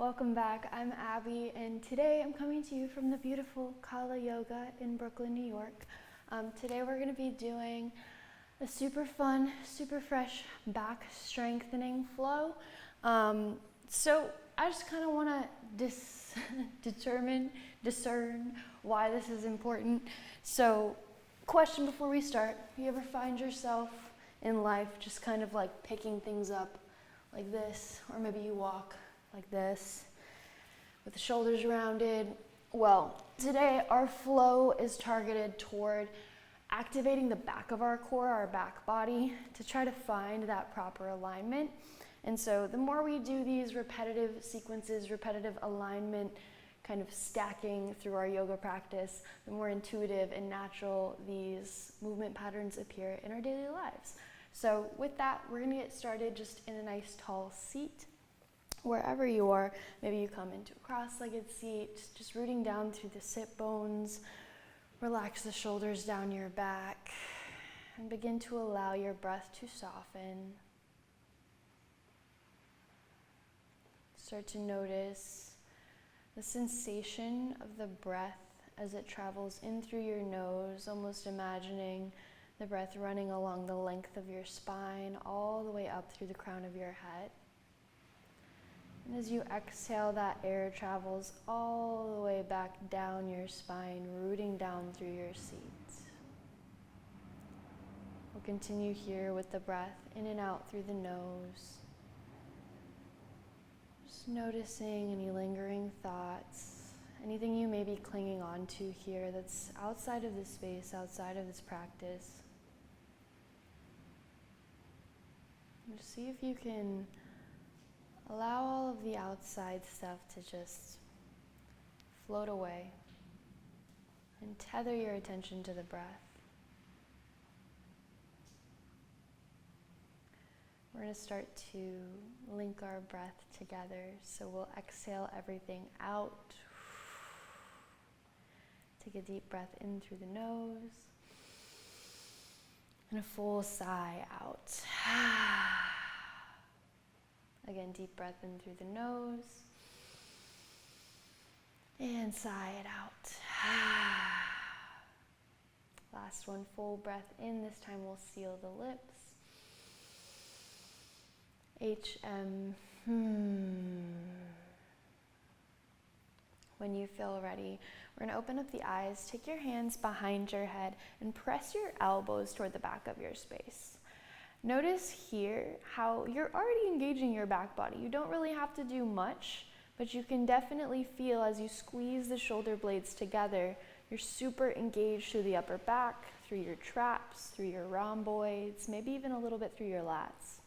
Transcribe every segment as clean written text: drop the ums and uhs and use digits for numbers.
Welcome back. I'm Abby, and today I'm coming to you from the beautiful Kala Yoga in Brooklyn, New York. Today we're going to be doing a super fun, super fresh back strengthening flow. So I just kind of want to discern why this is important. So, question before we start: you ever find yourself in life just kind of like picking things up like this, or maybe you walk like this with the shoulders rounded? Well, today our flow is targeted toward activating the back of our core, our back body, to try to find that proper alignment. And so the more we do these repetitive sequences, repetitive alignment, kind of stacking through our yoga practice, the more intuitive and natural these movement patterns appear in our daily lives. So with that, we're going to get started just in a nice tall seat. Wherever you are, maybe you come into a cross-legged seat, just rooting down through the sit bones. Relax the shoulders down your back and begin to allow your breath to soften. Start to notice the sensation of the breath as it travels in through your nose, almost imagining the breath running along the length of your spine, all the way up through the crown of your head. And as you exhale, that air travels all the way back down your spine, rooting down through your seat. We'll continue here with the breath in and out through the nose. Just noticing any lingering thoughts, anything you may be clinging on to here that's outside of this space, outside of this practice. And just see if you can allow all of the outside stuff to just float away and tether your attention to the breath. We're going to start to link our breath together. So we'll exhale everything out. Take a deep breath in through the nose and a full sigh out. Again, deep breath in through the nose and sigh it out. Last one, full breath in. This time we'll seal the lips. When you feel ready, we're going to open up the eyes, take your hands behind your head, and press your elbows toward the back of your space. Notice here how you're already engaging your back body. You don't really have to do much, but you can definitely feel as you squeeze the shoulder blades together, you're super engaged through the upper back, through your traps, through your rhomboids, maybe even a little bit through your lats.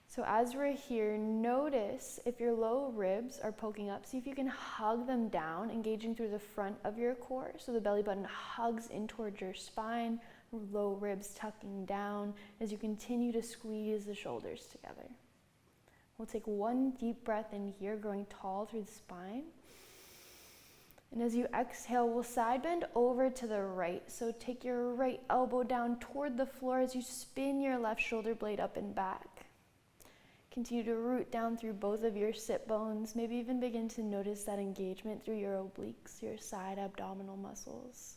So as we're here, notice if your low ribs are poking up, see if you can hug them down, engaging through the front of your core, so the belly button hugs in towards your spine, low ribs tucking down as you continue to squeeze the shoulders together. We'll take one deep breath in here, growing tall through the spine. And as you exhale, we'll side bend over to the right. So take your right elbow down toward the floor as you spin your left shoulder blade up and back. Continue to root down through both of your sit bones. Maybe even begin to notice that engagement through your obliques, your side abdominal muscles.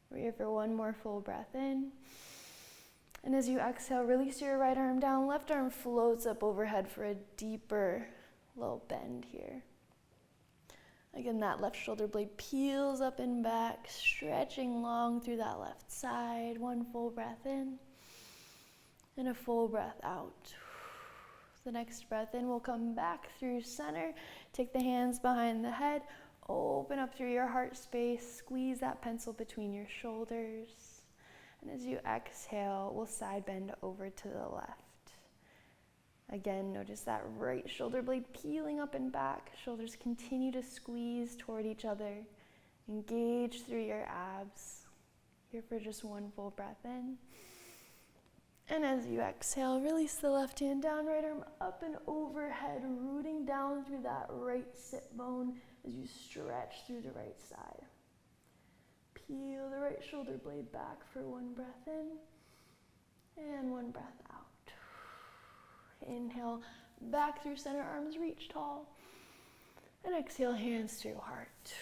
We're here for one more full breath in. And as you exhale, release your right arm down. Left arm floats up overhead for a deeper little bend here. Again, that left shoulder blade peels up and back, stretching long through that left side. One full breath in and a full breath out. The next breath in, we'll come back through center. Take the hands behind the head. Open up through your heart space, squeeze that pencil between your shoulders. And as you exhale, we'll side bend over to the left. Again, notice that right shoulder blade peeling up and back. Shoulders continue to squeeze toward each other. Engage through your abs. Here for just one full breath in. And as you exhale, release the left hand down, right arm up and overhead, rooting down through that right sit bone as you stretch through the right side. Peel the right shoulder blade back for one breath in and one breath out. Inhale, back through center, arms reach tall. And exhale, hands through heart.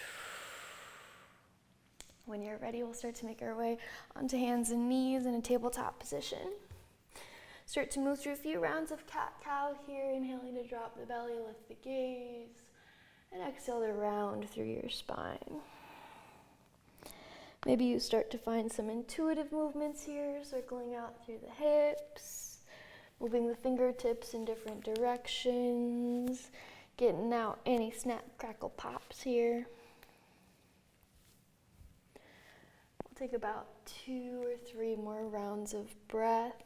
When you're ready, we'll start to make our way onto hands and knees in a tabletop position. Start to move through a few rounds of cat-cow here, inhaling to drop the belly, lift the gaze, and exhale to round through your spine. Maybe you start to find some intuitive movements here, circling out through the hips, moving the fingertips in different directions, getting out any snap, crackle, pops here. We'll take about 2 or 3 more rounds of breath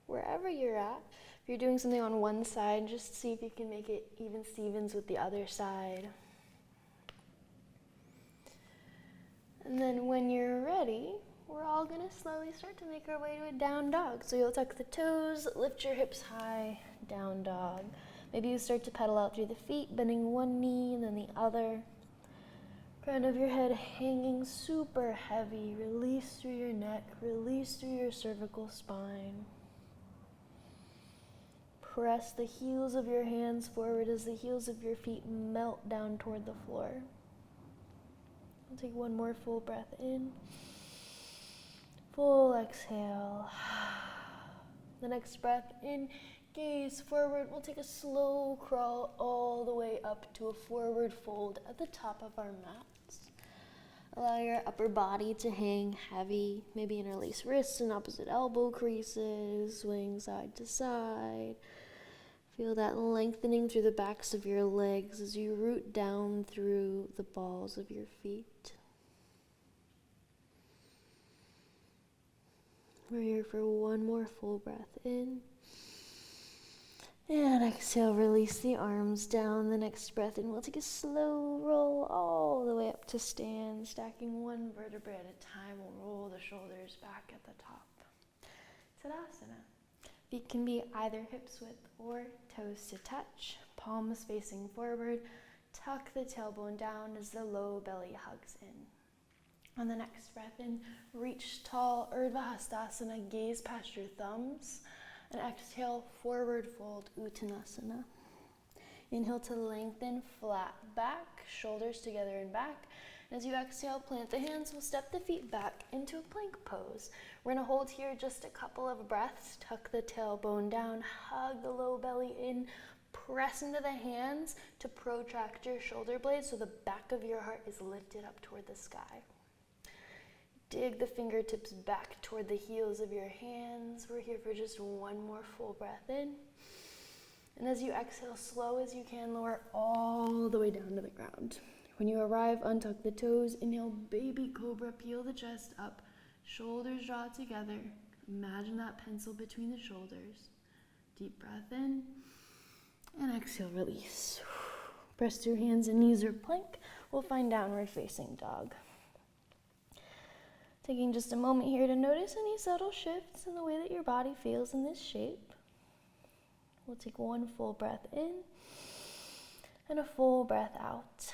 wherever you're at. If you're doing something on one side, just see if you can make it even Stevens with the other side. And then when you're ready, we're all gonna slowly start to make our way to a down dog. So you'll tuck the toes, lift your hips high, down dog. Maybe you start to pedal out through the feet, bending one knee and then the other. Crown of your head hanging super heavy. Release through your neck, release through your cervical spine. Press the heels of your hands forward as the heels of your feet melt down toward the floor. I'll take one more full breath in. Full exhale. The next breath in, gaze forward. We'll take a slow crawl all the way up to a forward fold at the top of our mats. Allow your upper body to hang heavy. Maybe interlace wrists and opposite elbow creases. Swing side to side. Feel that lengthening through the backs of your legs as you root down through the balls of your feet. We're here for one more full breath in. And exhale, release the arms down. The next breath in, we'll take a slow roll all the way up to stand. Stacking one vertebrae at a time, we'll roll the shoulders back at the top. Tadasana. Feet can be either hips width or toes to touch. Palms facing forward. Tuck the tailbone down as the low belly hugs in. On the next breath in, reach tall, Urdhva Hastasana, gaze past your thumbs. And exhale, forward fold, Uttanasana. Inhale to lengthen, flat back, shoulders together and back. As you exhale, plant the hands, we'll step the feet back into a plank pose. We're gonna hold here just a couple of breaths, tuck the tailbone down, hug the low belly in, press into the hands to protract your shoulder blades so the back of your heart is lifted up toward the sky. Dig the fingertips back toward the heels of your hands. We're here for just one more full breath in. And as you exhale, slow as you can, lower all the way down to the ground. When you arrive, untuck the toes. Inhale, baby cobra, peel the chest up. Shoulders draw together. Imagine that pencil between the shoulders. Deep breath in. And exhale, release. Press through hands and knees or plank. We'll find downward facing dog. Taking just a moment here to notice any subtle shifts in the way that your body feels in this shape. We'll take one full breath in and a full breath out.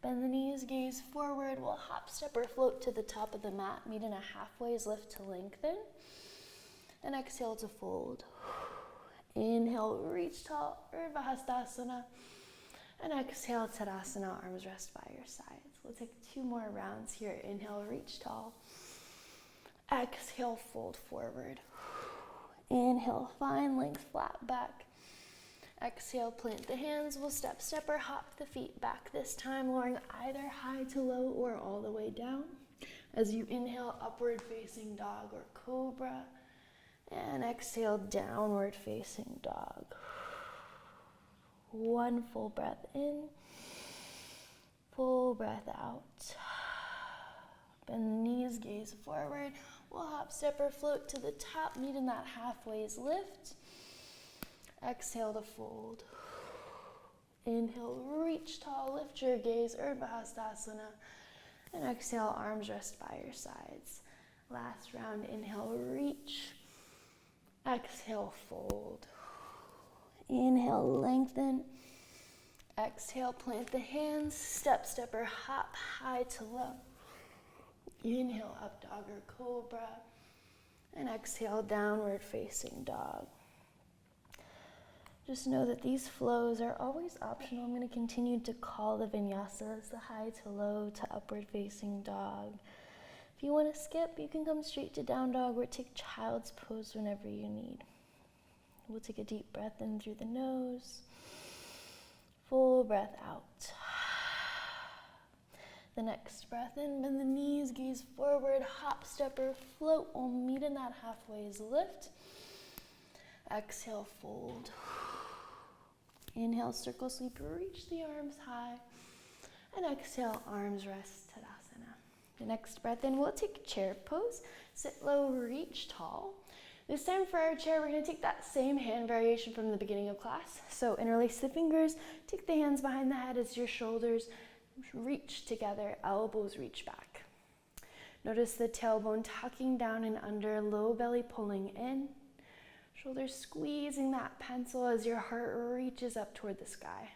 Bend the knees, gaze forward. We'll hop, step, or float to the top of the mat. Meet in a halfway's lift to lengthen. And exhale to fold. Inhale, reach tall, Urdhva Hastasana. And exhale, Tadasana, arms rest by your sides. We'll take 2 more rounds here. Inhale, reach tall. Exhale, fold forward. Inhale, find length, flat back. Exhale, plant the hands. We'll step, or hop the feet back this time, lowering either high to low or all the way down. As you inhale, upward facing dog or cobra. And exhale, downward facing dog. One full breath in. Full breath out. Bend the knees, gaze forward. We'll hop, step, or float to the top, meet in that halfway's lift. Exhale to fold. Inhale, reach tall, lift your gaze, Urdhva Hastasana. And exhale, arms rest by your sides. Last round, inhale, reach. Exhale, fold. Inhale, lengthen. Exhale, plant the hands, step, or hop, high to low. Inhale, up dog or cobra. And exhale, downward facing dog. Just know that these flows are always optional. I'm going to continue to call the vinyasas, the high to low to upward facing dog. If you want to skip, you can come straight to down dog or take child's pose whenever you need. We'll take a deep breath in through the nose, full breath out. The next breath in, bend the knees, gaze forward, hop, stepper, float. We'll meet in that halfway's lift. Exhale, fold. Inhale, circle sweep, reach the arms high. And exhale, arms rest, Tadasana. The next breath in, we'll take chair pose. Sit low, reach tall. This time for our chair, we're going to take that same hand variation from the beginning of class. So interlace the fingers, take the hands behind the head as your shoulders reach together, elbows reach back. Notice the tailbone tucking down and under, low belly pulling in. Shoulders squeezing that pencil as your heart reaches up toward the sky.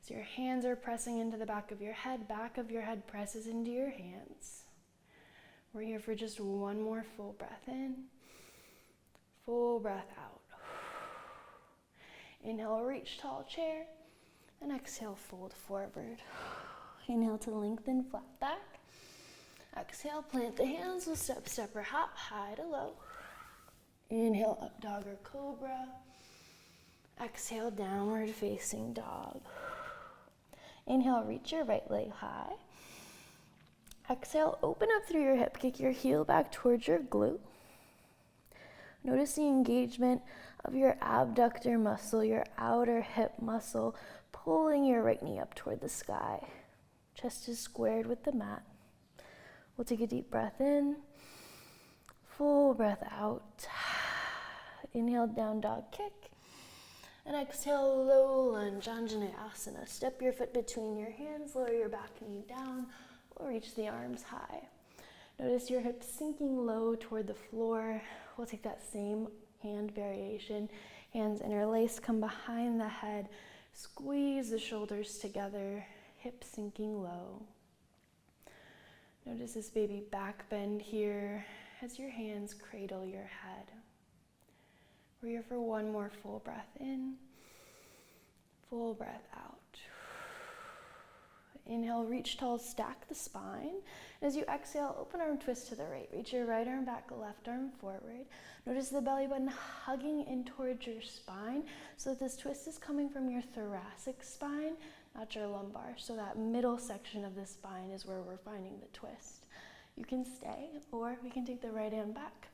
So your hands are pressing into the back of your head presses into your hands. We're here for just one more full breath in, full breath out. Inhale, reach tall chair, and exhale, fold forward. Inhale to lengthen, flat back. Exhale, plant the hands, we'll step, step or hop, high to low. Inhale, up dog or cobra. Exhale, downward facing dog. Inhale, reach your right leg high. Exhale, open up through your hip, kick your heel back towards your glute. Notice the engagement of your abductor muscle, your outer hip muscle, pulling your right knee up toward the sky. Chest is squared with the mat. We'll take a deep breath in, full breath out. Inhale, down dog kick. And exhale, low lunge, Anjaneyasana. Step your foot between your hands, lower your back knee down, or reach the arms high. Notice your hips sinking low toward the floor. We'll take that same hand variation. Hands interlaced, come behind the head. Squeeze the shoulders together, hips sinking low. Notice this baby back bend here as your hands cradle your head. We're here for one more full breath in, full breath out. Inhale, reach tall, stack the spine. As you exhale, open arm twist to the right. Reach your right arm back, left arm forward. Notice the belly button hugging in towards your spine so that this twist is coming from your thoracic spine, not your lumbar. So that middle section of the spine is where we're finding the twist. You can stay, or we can take the right hand back.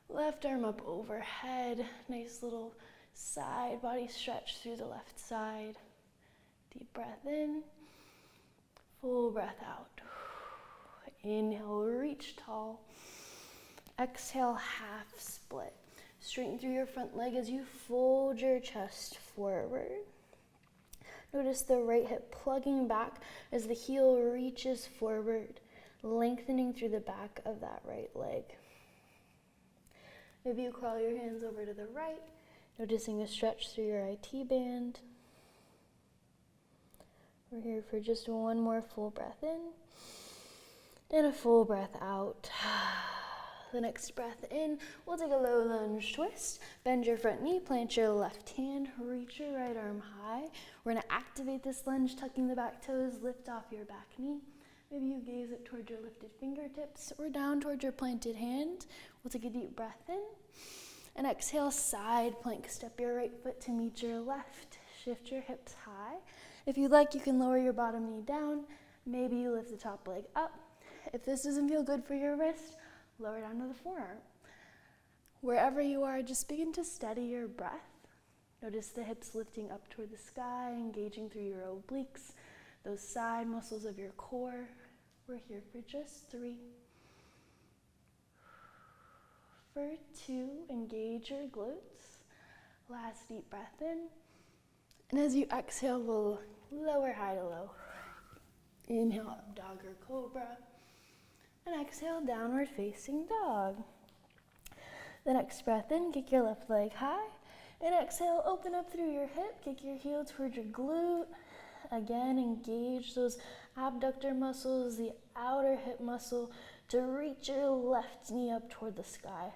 Left arm up overhead. Nice little side body stretch through the left side. Deep breath in. Full breath out. Inhale, reach tall. Exhale, half split. Straighten through your front leg as you fold your chest forward. Notice the right hip plugging back as the heel reaches forward, lengthening through the back of that right leg. Maybe you crawl your hands over to the right, noticing a stretch through your IT band. We're here for just one more full breath in, and a full breath out. The next breath in, we'll take a low lunge twist. Bend your front knee, plant your left hand, reach your right arm high. We're gonna activate this lunge, tucking the back toes, lift off your back knee. Maybe you gaze it towards your lifted fingertips or down towards your planted hand. We'll take a deep breath in and exhale, side plank. Step your right foot to meet your left. Shift your hips high. If you'd like, you can lower your bottom knee down. Maybe you lift the top leg up. If this doesn't feel good for your wrist, lower down to the forearm. Wherever you are, just begin to steady your breath. Notice the hips lifting up toward the sky, engaging through your obliques, those side muscles of your core. We're here for just 3. For 2, engage your glutes. Last deep breath in. And as you exhale, we'll lower high to low. Inhale, up dog or cobra. And exhale, downward facing dog. The next breath in, kick your left leg high. And exhale, open up through your hip, kick your heel towards your glute. Again, engage those abductor muscles, the outer hip muscle, to reach your left knee up toward the sky.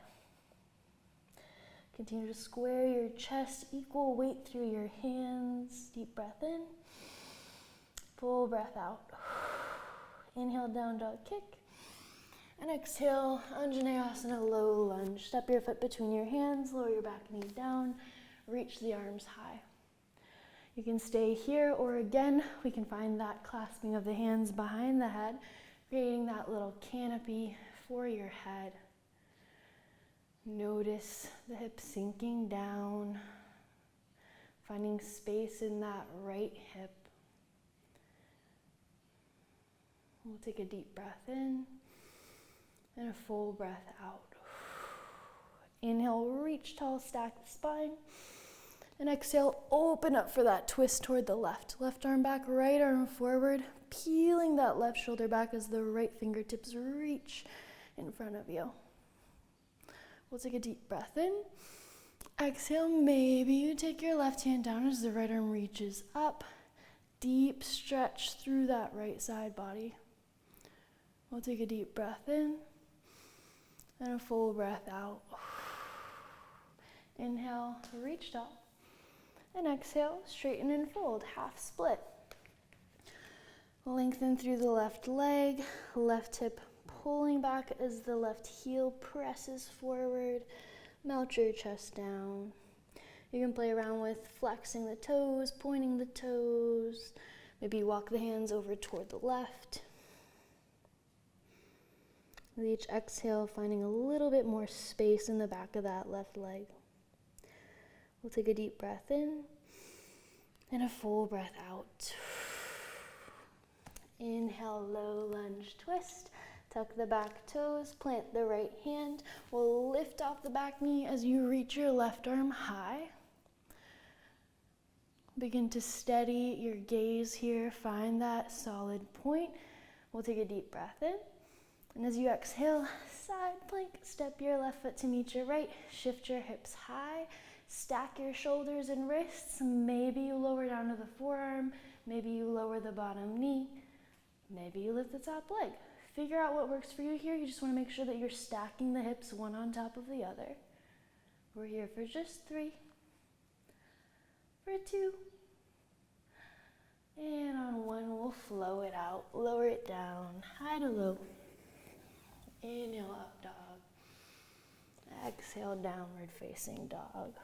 Continue to square your chest, equal weight through your hands. Deep breath in, full breath out. Inhale, down dog kick. And exhale, Anjaneyasana, low lunge. Step your foot between your hands, lower your back knee down, reach the arms high. You can stay here, or again, we can find that clasping of the hands behind the head, creating that little canopy for your head. Notice the hips sinking down, finding space in that right hip. We'll take a deep breath in and a full breath out. Inhale, reach tall, stack the spine. And exhale, open up for that twist toward the left. Left arm back, right arm forward, peeling that left shoulder back as the right fingertips reach in front of you. We'll take a deep breath in. Exhale, maybe you take your left hand down as the right arm reaches up. Deep stretch through that right side body. We'll take a deep breath in and a full breath out. Inhale, reach tall. And exhale, straighten and fold, half split. Lengthen through the left leg, left hip pulling back as the left heel presses forward. Melt your chest down. You can play around with flexing the toes, pointing the toes. Maybe walk the hands over toward the left. With each exhale, finding a little bit more space in the back of that left leg. We'll take a deep breath in and a full breath out. Inhale, low lunge twist. Tuck the back toes, plant the right hand. We'll lift off the back knee as you reach your left arm high. Begin to steady your gaze here. Find that solid point. We'll take a deep breath in. And as you exhale, side plank, step your left foot to meet your right. Shift your hips high. Stack your shoulders and wrists. Maybe you lower down to the forearm. Maybe you lower the bottom knee. Maybe you lift the top leg. Figure out what works for you here. You just want to make sure that you're stacking the hips one on top of the other. We're here for just 3, for 2, and on 1, we'll flow it out. Lower it down, high to low. Inhale, up dog. Exhale, downward facing dog.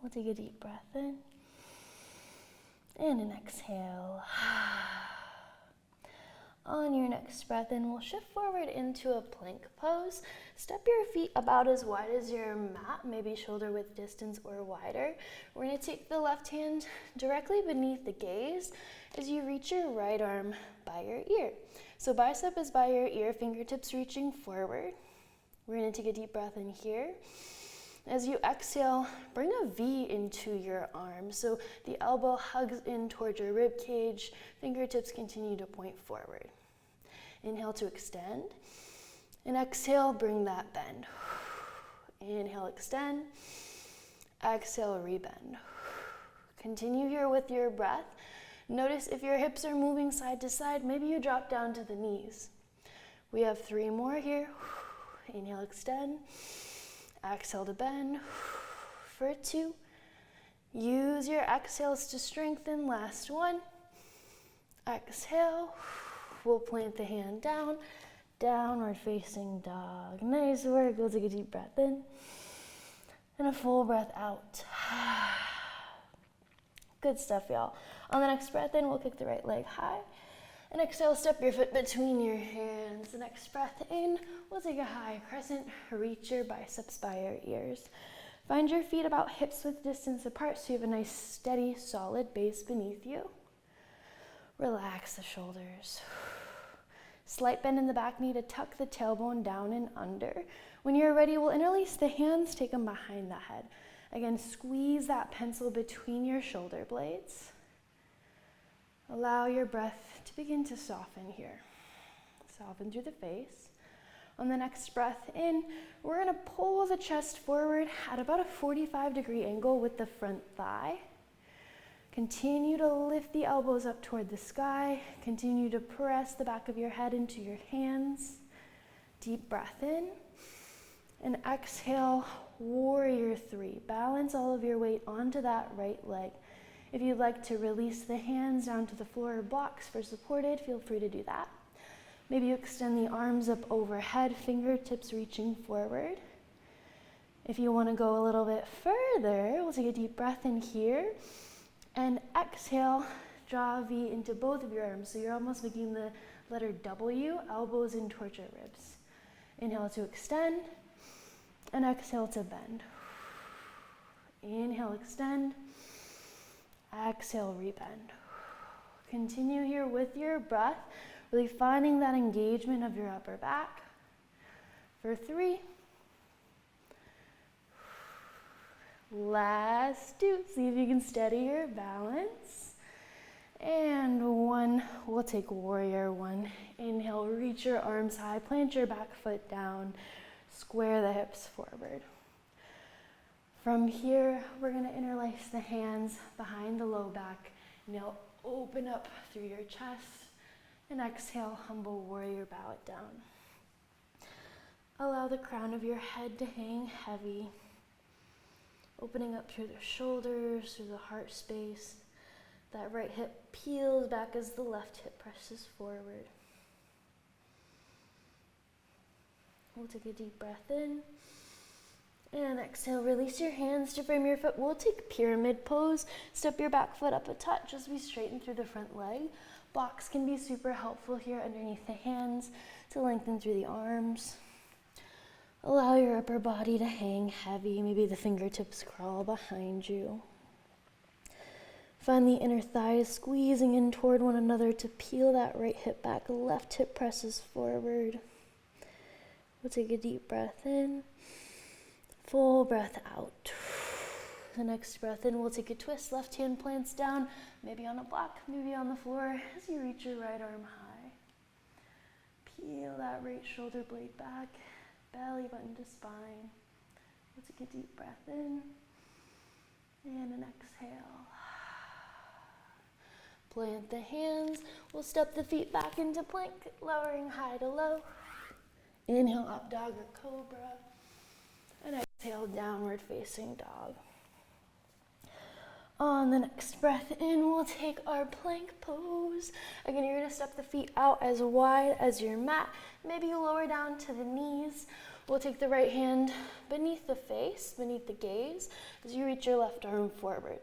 We'll take a deep breath in. And an exhale. On your next breath in, we'll shift forward into a plank pose. Step your feet about as wide as your mat, maybe shoulder width distance or wider. We're going to take the left hand directly beneath the gaze as you reach your right arm by your ear. So bicep is by your ear, fingertips reaching forward. We're going to take a deep breath in here. As you exhale, bring a V into your arm. So the elbow hugs in towards your rib cage. Fingertips continue to point forward. Inhale to extend. And exhale, bring that bend. Inhale, extend. Exhale, rebend. Continue here with your breath. Notice if your hips are moving side to side, maybe you drop down to the knees. We have 3 more here. Inhale, extend. Exhale to bend. For 2. Use your exhales to strengthen. Last 1. Exhale. We'll plant the hand down. Downward facing dog. Nice work. We'll take a deep breath in. And a full breath out. Good stuff, y'all. On the next breath in, we'll kick the right leg high. And exhale, step your foot between your hands. The next breath in, we'll take a high crescent. Reach your biceps by your ears. Find your feet about hips width distance apart so you have a nice, steady, solid base beneath you. Relax the shoulders. Slight bend in the back knee to tuck the tailbone down and under. When you're ready, we'll interlace the hands, take them behind the head. Again, squeeze that pencil between your shoulder blades. Allow your breath to begin to soften here. Soften through the face. On the next breath in, we're going to pull the chest forward at about a 45-degree angle with the front thigh. Continue to lift the elbows up toward the sky. Continue to press the back of your head into your hands. Deep breath in. And exhale, warrior three. Balance all of your weight onto that right leg. If you'd like to release the hands down to the floor or blocks for supported, feel free to do that. Maybe you extend the arms up overhead, fingertips reaching forward. If you want to go a little bit further, we'll take a deep breath in here and exhale, draw a V into both of your arms. So you're almost making the letter W, elbows in towards your ribs. Inhale to extend and exhale to bend. Inhale, extend. Exhale, rebend. Continue here with your breath, really finding that engagement of your upper back. For 3. Last 2. See if you can steady your balance. And 1. We'll take warrior 1. Inhale, reach your arms high, plant your back foot down, square the hips forward. From here, we're going to interlace the hands behind the low back. Inhale, open up through your chest, and exhale, humble warrior, bow it down. Allow the crown of your head to hang heavy, opening up through the shoulders, through the heart space. That right hip peels back as the left hip presses forward. We'll take a deep breath in. And exhale, release your hands to frame your foot. We'll take pyramid pose. Step your back foot up a touch as we straighten through the front leg. Blocks can be super helpful here underneath the hands to lengthen through the arms. Allow your upper body to hang heavy. Maybe the fingertips crawl behind you. Find the inner thighs squeezing in toward one another to peel that right hip back. Left hip presses forward. We'll take a deep breath in. Full breath out. The next breath in, we'll take a twist. Left hand plants down, maybe on a block, maybe on the floor, as you reach your right arm high. Peel that right shoulder blade back, belly button to spine. We'll take a deep breath in, and an exhale. Plant the hands. We'll step the feet back into plank, lowering high to low. Inhale, up dog or cobra. And exhale, downward facing dog. On the next breath in, we'll take our plank pose. Again, you're going to step the feet out as wide as your mat. Maybe you lower down to the knees. We'll take the right hand beneath the face, beneath the gaze, as you reach your left arm forward.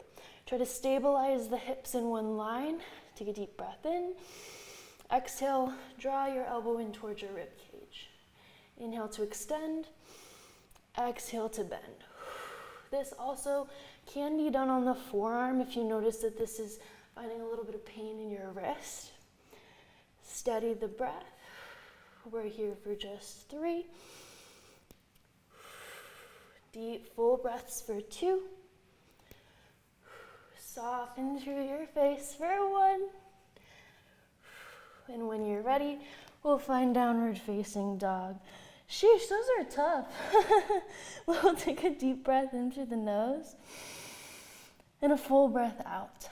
Try to stabilize the hips in one line. Take a deep breath in. Exhale, draw your elbow in towards your rib cage. Inhale to extend. Exhale to bend. This also can be done on the forearm if you notice that this is finding a little bit of pain in your wrist. Steady the breath. We're here for just 3. Deep full breaths for 2. Soften through your face for 1. And when you're ready, we'll find downward facing dog. Sheesh, those are tough. We'll take a deep breath in through the nose and a full breath out.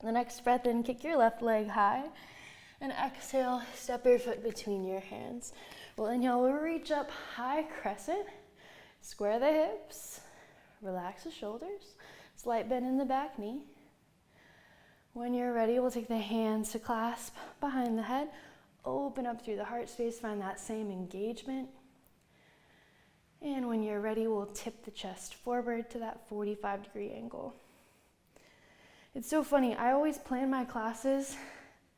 The next breath in, kick your left leg high, and exhale, step your foot between your hands. We'll inhale, we'll reach up, high crescent, square the hips, relax the shoulders, slight bend in the back knee. When you're ready, we'll take the hands to clasp behind the head. Open up through the heart space, find that same engagement. And when you're ready, we'll tip the chest forward to that 45-degree angle. It's so funny, I always plan my classes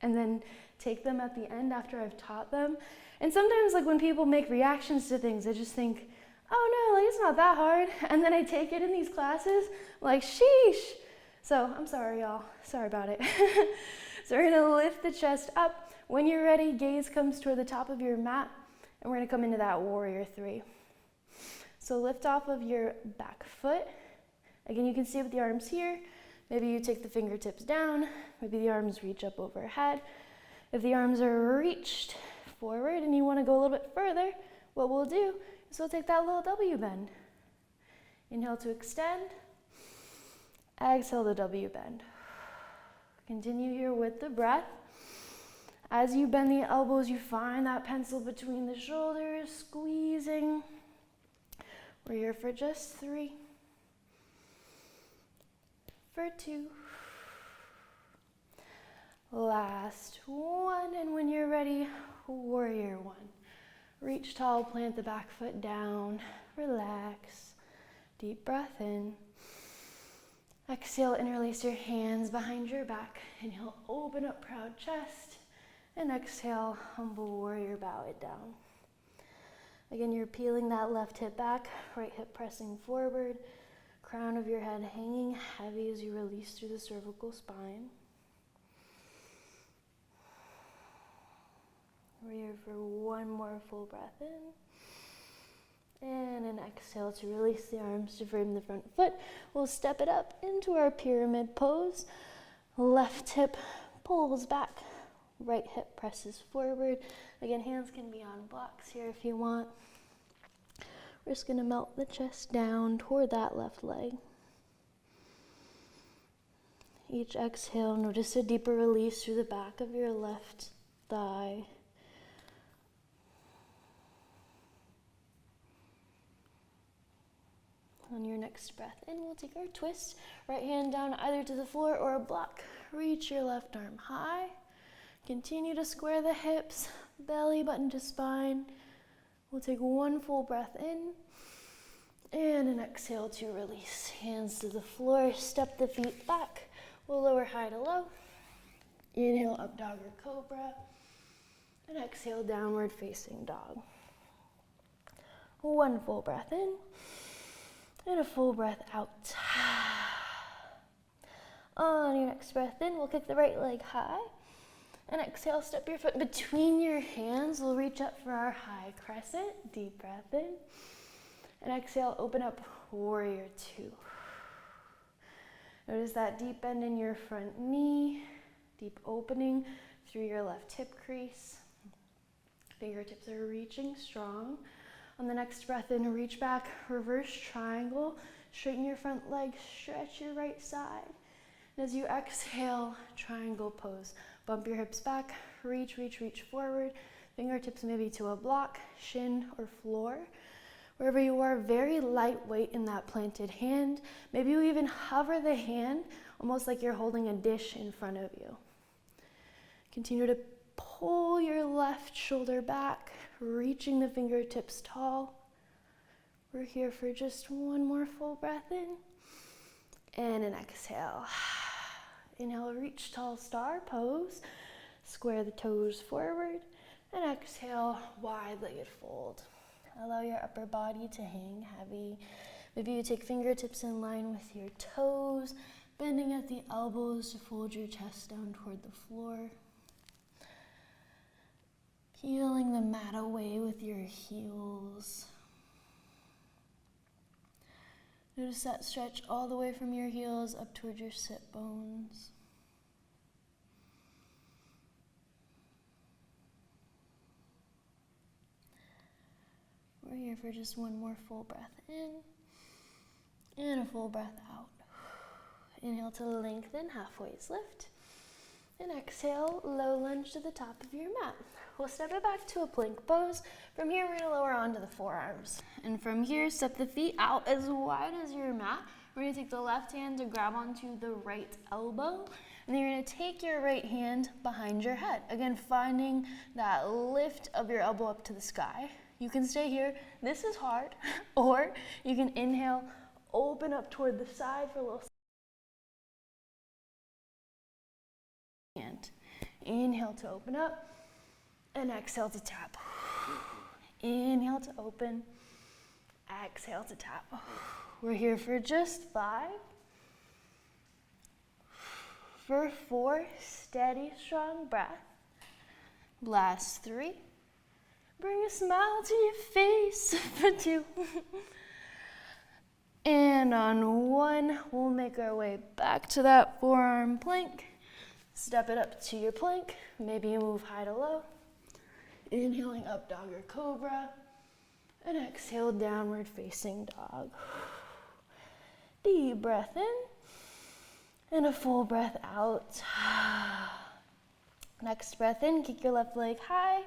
and then take them at the end after I've taught them. And sometimes when people make reactions to things, I just think, oh no, it's not that hard. And then I take it in these classes, sheesh. So I'm sorry, y'all. Sorry about it. So we're gonna lift the chest up. When you're ready, gaze comes toward the top of your mat, and we're gonna come into that warrior 3. So lift off of your back foot. Again, you can see with the arms here. Maybe you take the fingertips down. Maybe the arms reach up overhead. If the arms are reached forward and you wanna go a little bit further, what we'll do is we'll take that little W bend. Inhale to extend. Exhale to W bend. Continue here with the breath. As you bend the elbows, you find that pencil between the shoulders, squeezing. We're here for just 3, for 2, last 1, and when you're ready, warrior 1. Reach tall, plant the back foot down, relax, deep breath in. Exhale, interlace your hands behind your back. Inhale, open up, proud chest. And exhale, humble warrior, bow it down. Again, you're peeling that left hip back, right hip pressing forward, crown of your head hanging heavy as you release through the cervical spine. We're here for 1 more full breath in. And an exhale to release the arms to frame the front foot. We'll step it up into our pyramid pose. Left hip pulls back, right hip presses forward. Again, hands can be on blocks here if you want. We're just gonna melt the chest down toward that left leg. Each exhale, notice a deeper release through the back of your left thigh. On your next breath in, we'll take our twist. Right hand down either to the floor or a block. Reach your left arm high. Continue to square the hips, belly button to spine. We'll take 1 full breath in. And an exhale to release. Hands to the floor, step the feet back. We'll lower high to low. Inhale, up dog or cobra. And exhale, downward facing dog. 1 full breath in. And a full breath out. On your next breath in, we'll kick the right leg high. And exhale, step your foot between your hands. We'll reach up for our high crescent. Deep breath in. And exhale, open up, warrior 2. Notice that deep bend in your front knee. Deep opening through your left hip crease. Fingertips are reaching strong. On the next breath in, reach back, reverse triangle, straighten your front leg, stretch your right side. And as you exhale, triangle pose. Bump your hips back, reach, reach, reach forward. Fingertips maybe to a block, shin or floor. Wherever you are, very lightweight in that planted hand. Maybe you even hover the hand, almost like you're holding a dish in front of you. Continue to pull your left shoulder back, reaching the fingertips tall. We're here for just 1 more full breath in. And an exhale. Inhale, reach tall star pose. Square the toes forward. And exhale, wide-legged fold. Allow your upper body to hang heavy. Maybe you take fingertips in line with your toes, bending at the elbows to fold your chest down toward the floor. Peeling the mat away with your heels. Notice that stretch all the way from your heels up toward your sit bones. We're here for just 1 more full breath in and a full breath out. Inhale to lengthen, halfway's lift. And exhale, low lunge to the top of your mat. We'll step it back to a plank pose. From here, we're gonna lower onto the forearms. And from here, step the feet out as wide as your mat. We're gonna take the left hand to grab onto the right elbow. And then you're gonna take your right hand behind your head. Again, finding that lift of your elbow up to the sky. You can stay here, this is hard. Or you can inhale, open up toward the side for a little. And inhale to open up, and exhale to tap. Inhale to open, exhale to tap. We're here for just 5. For 4, steady, strong breath. Last 3. Bring a smile to your face for 2. And on 1, we'll make our way back to that forearm plank. Step it up to your plank. Maybe you move high to low. Inhaling up dog or cobra. And exhale, downward facing dog. Deep breath in. And a full breath out. Next breath in, kick your left leg high.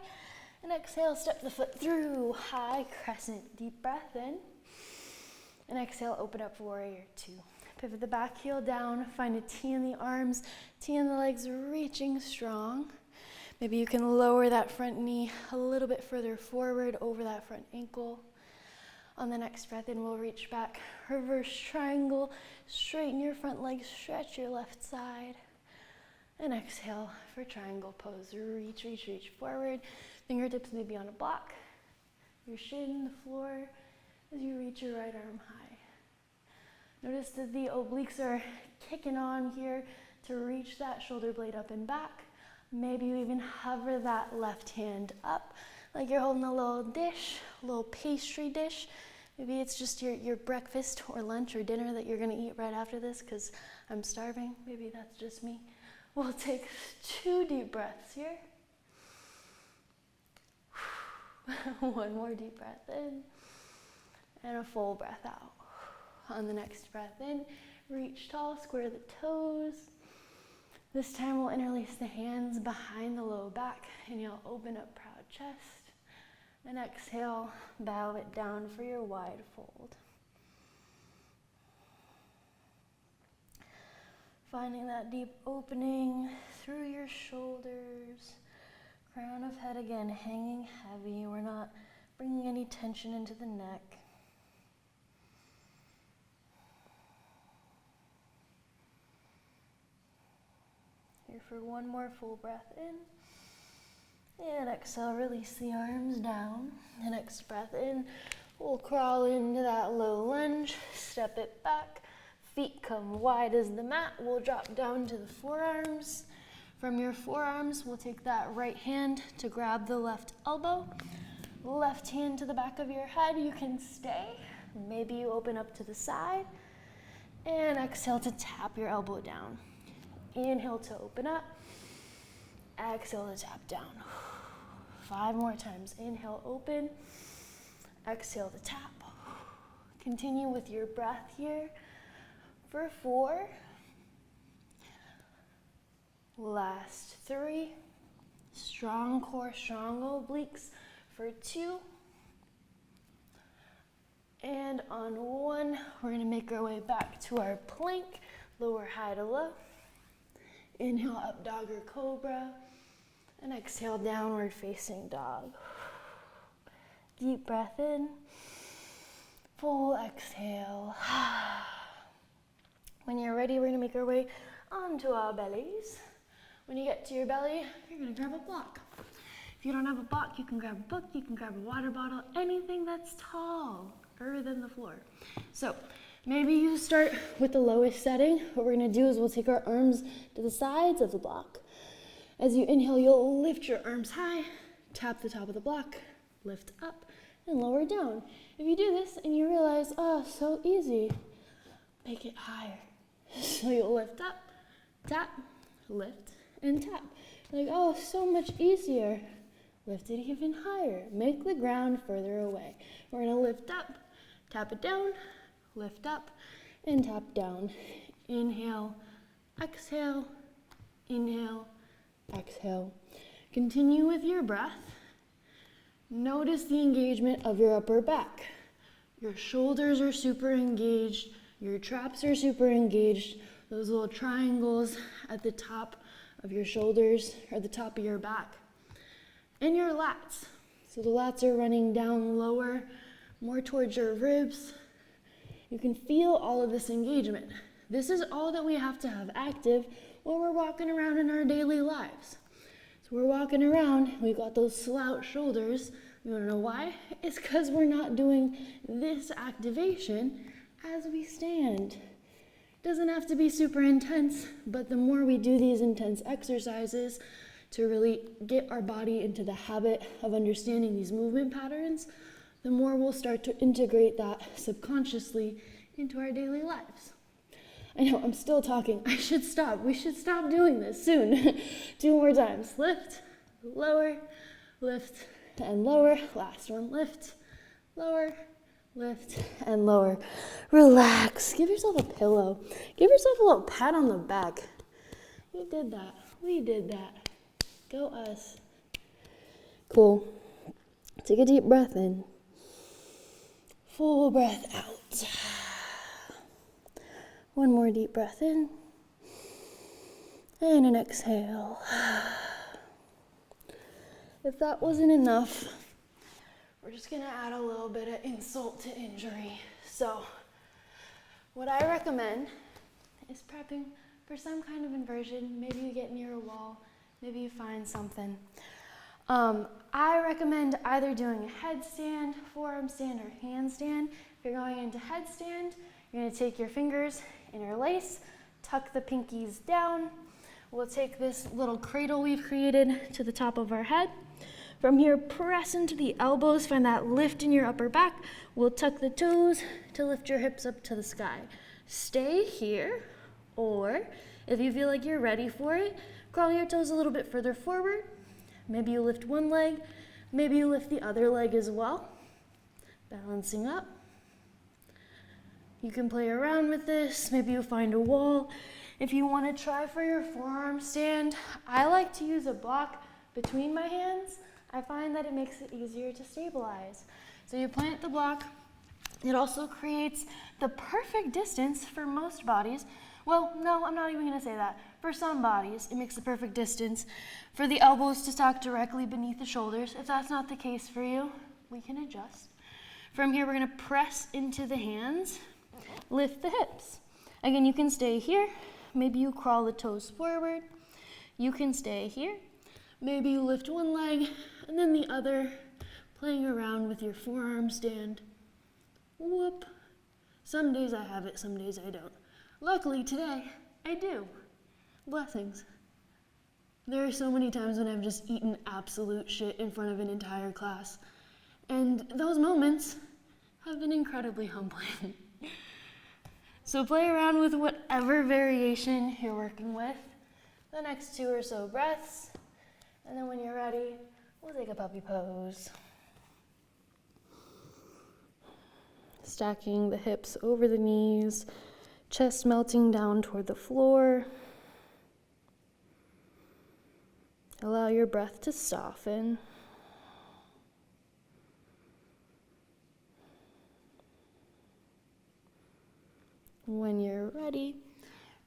And exhale, step the foot through. High crescent. Deep breath in. And exhale, open up for warrior two. Pivot the back heel down, find a T in the arms, T in the legs, reaching strong. Maybe you can lower that front knee a little bit further forward over that front ankle. On the next breath in, we'll reach back, reverse triangle, straighten your front leg, stretch your left side. And exhale for triangle pose. Reach, reach, reach forward. Fingertips may be on a block. Your shin, the floor, as you reach your right arm high. Notice that the obliques are kicking on here to reach that shoulder blade up and back. Maybe you even hover that left hand up like you're holding a little dish, a little pastry dish. Maybe it's just your breakfast or lunch or dinner that you're gonna eat right after this because I'm starving. Maybe that's just me. We'll take 2 deep breaths here. One more deep breath in and a full breath out. On the next breath in, reach tall, square the toes. This time we'll interlace the hands behind the low back and you'll open up proud chest. And exhale, bow it down for your wide fold. Finding that deep opening through your shoulders. Crown of head again, hanging heavy. We're not bringing any tension into the neck. Here for one more full breath in. And exhale, release the arms down. The next breath in, we'll crawl into that low lunge, step it back. Feet come wide as the mat. We'll drop down to the forearms. From your forearms, we'll take that right hand to grab the left elbow. Left hand to the back of your head. You can stay. Maybe you open up to the side. And exhale to tap your elbow down. Inhale to open up. Exhale to tap down. 5 more times. Inhale, open. Exhale to tap. Continue with your breath here for 4. Last 3. Strong core, strong obliques for 2. And on 1, we're going to make our way back to our plank. Lower high to low. Inhale, up dog or cobra. And exhale, downward facing dog. Deep breath in. Full exhale. When you're ready, we're going to make our way onto our bellies. When you get to your belly, you're going to grab a block. If you don't have a block, you can grab a book, you can grab a water bottle, anything that's taller than the floor. So maybe you start with the lowest setting. What we're going to do is we'll take our arms to the sides of the block. As you inhale, you'll lift your arms high, tap the top of the block, lift up, and lower down. If you do this and you realize, oh, so easy, make it higher. So you'll lift up, tap, lift, and tap. Like, oh, so much easier. Lift it even higher. Make the ground further away. We're going to lift up, tap it down, lift up, and tap down. Inhale, exhale, inhale, exhale. Continue with your breath. Notice the engagement of your upper back. Your shoulders are super engaged. Your traps are super engaged. Those little triangles at the top of your shoulders or the top of your back. And your lats. So the lats are running down lower, more towards your ribs. You can feel all of this engagement. This is all that we have to have active when we're walking around in our daily lives. So we're walking around, we've got those slouch shoulders. You wanna know why? It's because we're not doing this activation as we stand. Doesn't have to be super intense, but the more we do these intense exercises to really get our body into the habit of understanding these movement patterns, the more we'll start to integrate that subconsciously into our daily lives. I know, I'm still talking. I should stop. We should stop doing this soon. 2 more times. Lift, lower, lift, and lower. Last one. Lift, lower, lift, and lower. Relax. Give yourself a pillow. Give yourself a little pat on the back. You did that. We did that. Go us. Cool. Take a deep breath in. Full breath out. One more deep breath in. And an exhale. If that wasn't enough, we're just gonna add a little bit of insult to injury. So, what I recommend is prepping for some kind of inversion. Maybe you get near a wall, maybe you find something. I recommend either doing a headstand, forearm stand, or handstand. If you're going into headstand, you're gonna take your fingers, interlace, tuck the pinkies down. We'll take this little cradle we've created to the top of our head. From here, press into the elbows, find that lift in your upper back. We'll tuck the toes to lift your hips up to the sky. Stay here, or if you feel like you're ready for it, crawl your toes a little bit further forward. Maybe you lift one leg, maybe you lift the other leg as well. Balancing up. You can play around with this, maybe you find a wall. If you want to try for your forearm stand, I like to use a block between my hands. I find that it makes it easier to stabilize. So you plant the block. It also creates the perfect distance for most bodies. Well, no, I'm not even going to say that. For some bodies, it makes the perfect distance for the elbows to stack directly beneath the shoulders. If that's not the case for you, we can adjust. From here, we're going to press into the hands, lift the hips. Again, you can stay here. Maybe you crawl the toes forward. You can stay here. Maybe you lift one leg and then the other, playing around with your forearm stand. Whoop. Some days I have it, some days I don't. Luckily today, I do. Blessings. There are so many times when I've just eaten absolute shit in front of an entire class. And those moments have been incredibly humbling. So play around with whatever variation you're working with. The next 2 or so breaths. And then when you're ready, we'll take a puppy pose. Stacking the hips over the knees, chest melting down toward the floor. Allow your breath to soften. When you're ready,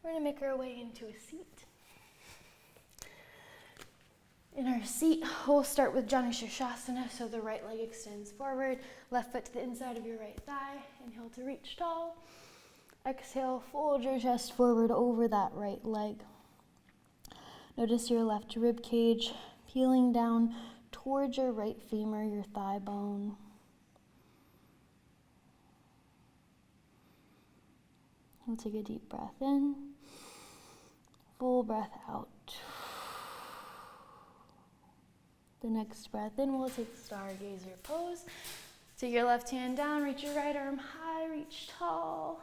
we're going to make our way into a seat. In our seat, we'll start with Janushirsasana, so the right leg extends forward, left foot to the inside of your right thigh. Inhale to reach tall. Exhale, fold your chest forward over that right leg. Notice your left rib cage peeling down towards your right femur, your thigh bone. We'll take a deep breath in, full breath out. The next breath in, we'll take the stargazer pose. Take your left hand down, reach your right arm high, reach tall.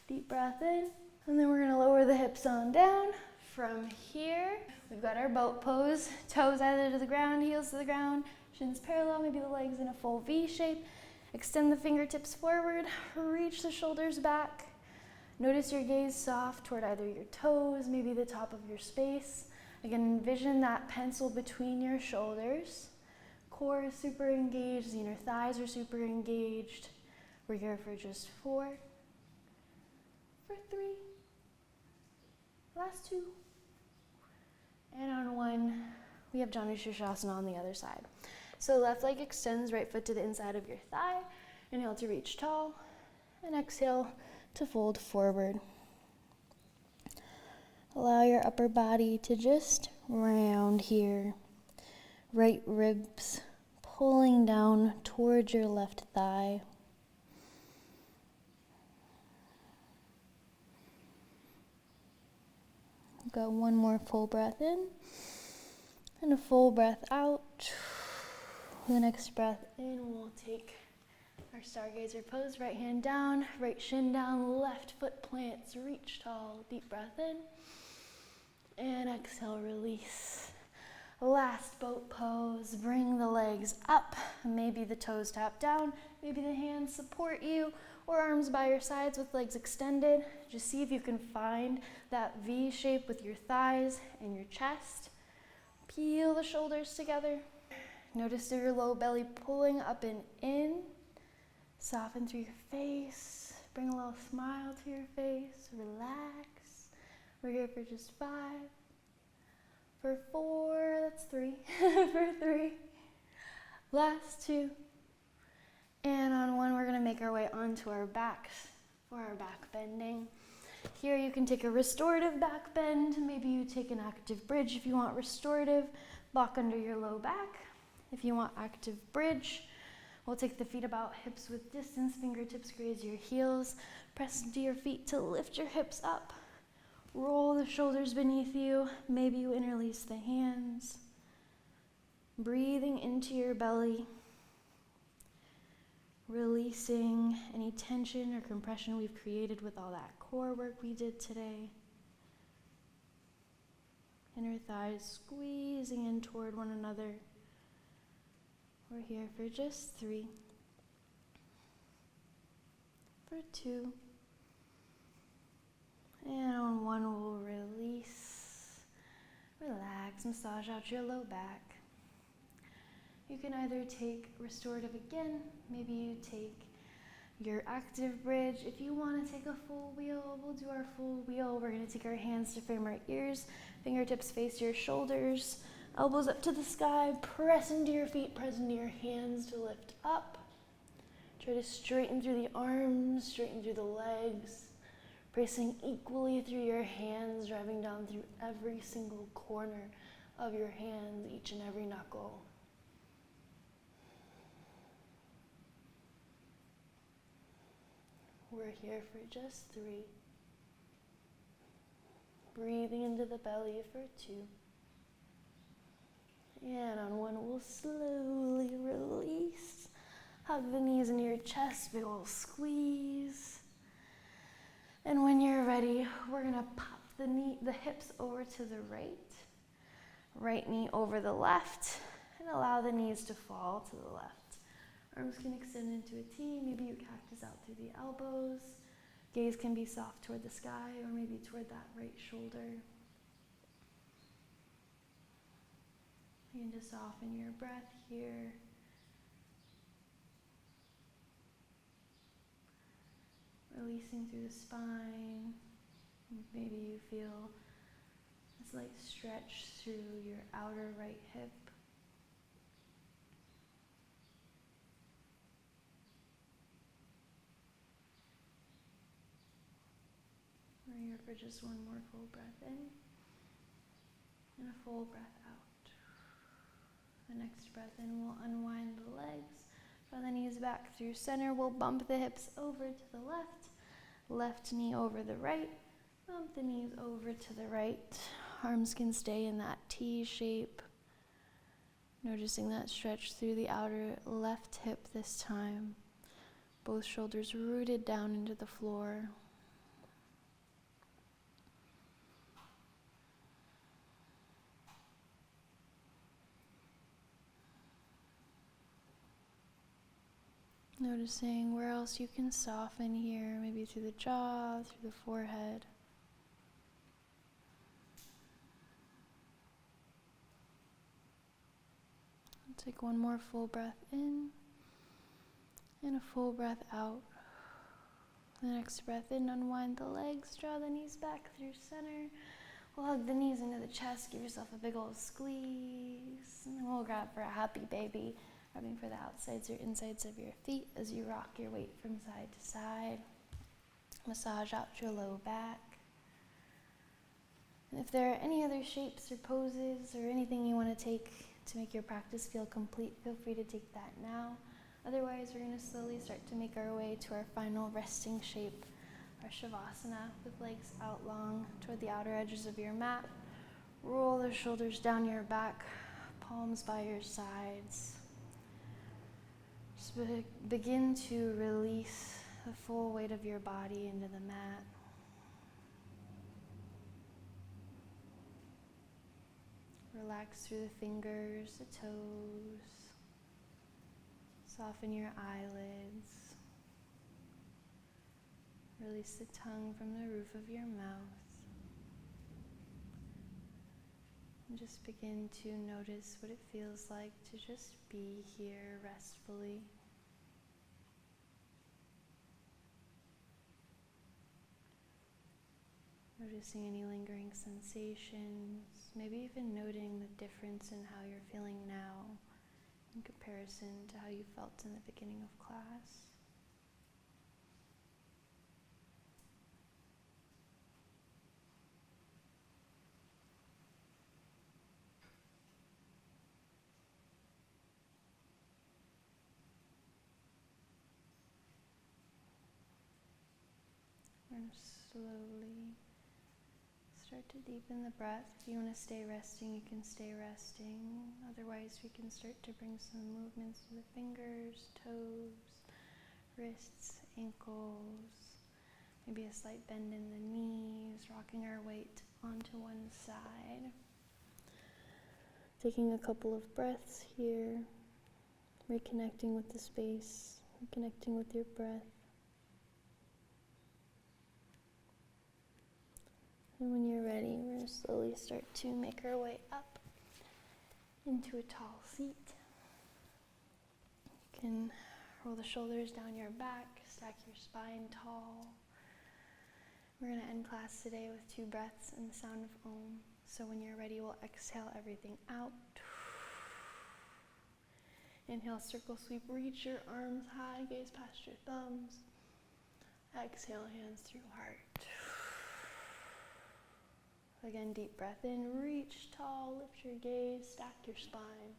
Deep breath in, and then we're gonna lower the hips on down. From here, we've got our boat pose. Toes either to the ground, heels to the ground, shins parallel, maybe the legs in a full V shape. Extend the fingertips forward, reach the shoulders back. Notice your gaze soft toward either your toes, maybe the top of your space. Again, envision that pencil between your shoulders. Core is super engaged, the inner thighs are super engaged. We're here for just 4, for 3, last 2. And on 1, we have Janushirsasana on the other side. So left leg extends, right foot to the inside of your thigh. Inhale to reach tall, and exhale to fold forward. Allow your upper body to just round here. Right ribs pulling down towards your left thigh. Got one more full breath in and a full breath out. The next breath in, we'll take our stargazer pose. Right hand down, right shin down, left foot plants, reach tall. Deep breath in. And exhale, release. Last boat pose, bring the legs up. Maybe the toes tap down, maybe the hands support you, or arms by your sides with legs extended. Just see if you can find that V shape with your thighs and your chest. Peel the shoulders together. Notice your low belly pulling up and in. Soften through your face. Bring a little smile to your face. Relax. We're here for just 5. For 4, that's 3. For 3. Last 2. And on 1, we're gonna make our way onto our backs for our back bending. Here you can take a restorative back bend. Maybe you take an active bridge if you want restorative. Lock under your low back. If you want active bridge, we'll take the feet about hips width distance. Fingertips graze your heels. Press into your feet to lift your hips up. Roll the shoulders beneath you. Maybe you interlace the hands. Breathing into your belly. Releasing any tension or compression we've created with all that core work we did today. Inner thighs squeezing in toward one another. We're here for just 3. For 2. And on 1, we'll release. Relax, massage out your low back. You can either take restorative again, maybe you take your active bridge. If you want to take a full wheel, we'll do our full wheel. We're going to take our hands to frame our ears, fingertips face your shoulders, elbows up to the sky, press into your feet, press into your hands to lift up. Try to straighten through the arms, straighten through the legs, pressing equally through your hands, driving down through every single corner of your hands, each and every knuckle. We're here for just 3. Breathing into the belly for 2. And on 1, we'll slowly release. Hug the knees into your chest, big ol' squeeze. And when you're ready, we're gonna pop the hips over to the right. Right knee over the left, and allow the knees to fall to the left. Arms can extend into a T. Maybe you cactus out through the elbows. Gaze can be soft toward the sky or maybe toward that right shoulder. Begin to soften your breath here. Releasing through the spine. Maybe you feel a slight stretch through your outer right hip. We're here for just 1 more full breath in and a full breath out. The next breath in, we'll unwind the legs, draw the knees back through center. We'll bump the hips over to the left, left knee over the right, bump the knees over to the right. Arms can stay in that T shape. Noticing that stretch through the outer left hip this time. Both shoulders rooted down into the floor. Noticing where else you can soften here, maybe through the jaw, through the forehead. Take 1 more full breath in and a full breath out. The next breath in, unwind the legs, draw the knees back through center. We'll hug the knees into the chest, give yourself a big old squeeze, and then we'll grab for a happy baby. Rubbing for the outsides or insides of your feet as you rock your weight from side to side. Massage out your low back. And if there are any other shapes or poses or anything you want to take to make your practice feel complete, feel free to take that now. Otherwise, we're going to slowly start to make our way to our final resting shape, our Shavasana, with legs out long toward the outer edges of your mat. Roll the shoulders down your back, palms by your sides. Just begin to release the full weight of your body into the mat. Relax through the fingers, the toes. Soften your eyelids. Release the tongue from the roof of your mouth. And just begin to notice what it feels like to just be here restfully. Noticing any lingering sensations, maybe even noting the difference in how you're feeling now in comparison to how you felt in the beginning of class. We're going to slowly start to deepen the breath. If you want to stay resting, you can stay resting. Otherwise, we can start to bring some movements to the fingers, toes, wrists, ankles, maybe a slight bend in the knees, rocking our weight onto one side. Taking a couple of breaths here, reconnecting with the space, reconnecting with your breath. And when you're ready, we're going to slowly start to make our way up into a tall seat. You can roll the shoulders down your back, stack your spine tall. We're going to end class today with 2 breaths and the sound of Om. So when you're ready, we'll exhale everything out. Inhale, circle sweep, reach your arms high, gaze past your thumbs. Exhale, hands through heart. Again, deep breath in, reach tall, lift your gaze, stack your spine.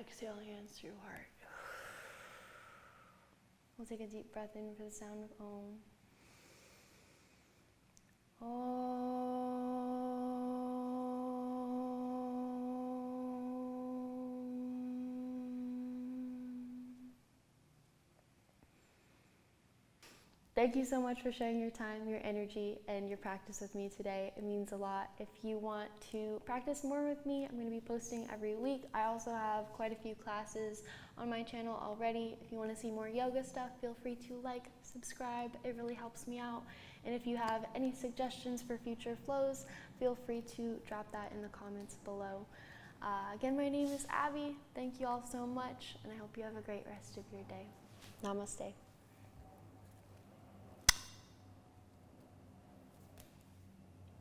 Exhale, hands through heart. We'll take a deep breath in for the sound of Om. Thank you so much for sharing your time, your energy, and your practice with me today. It means a lot. If you want to practice more with me, I'm going to be posting every week. I also have quite a few classes on my channel already. If you want to see more yoga stuff, feel free to like, subscribe. It really helps me out. And if you have any suggestions for future flows, feel free to drop that in the comments below. Again, my name is Abby. Thank you all so much, and I hope you have a great rest of your day. Namaste.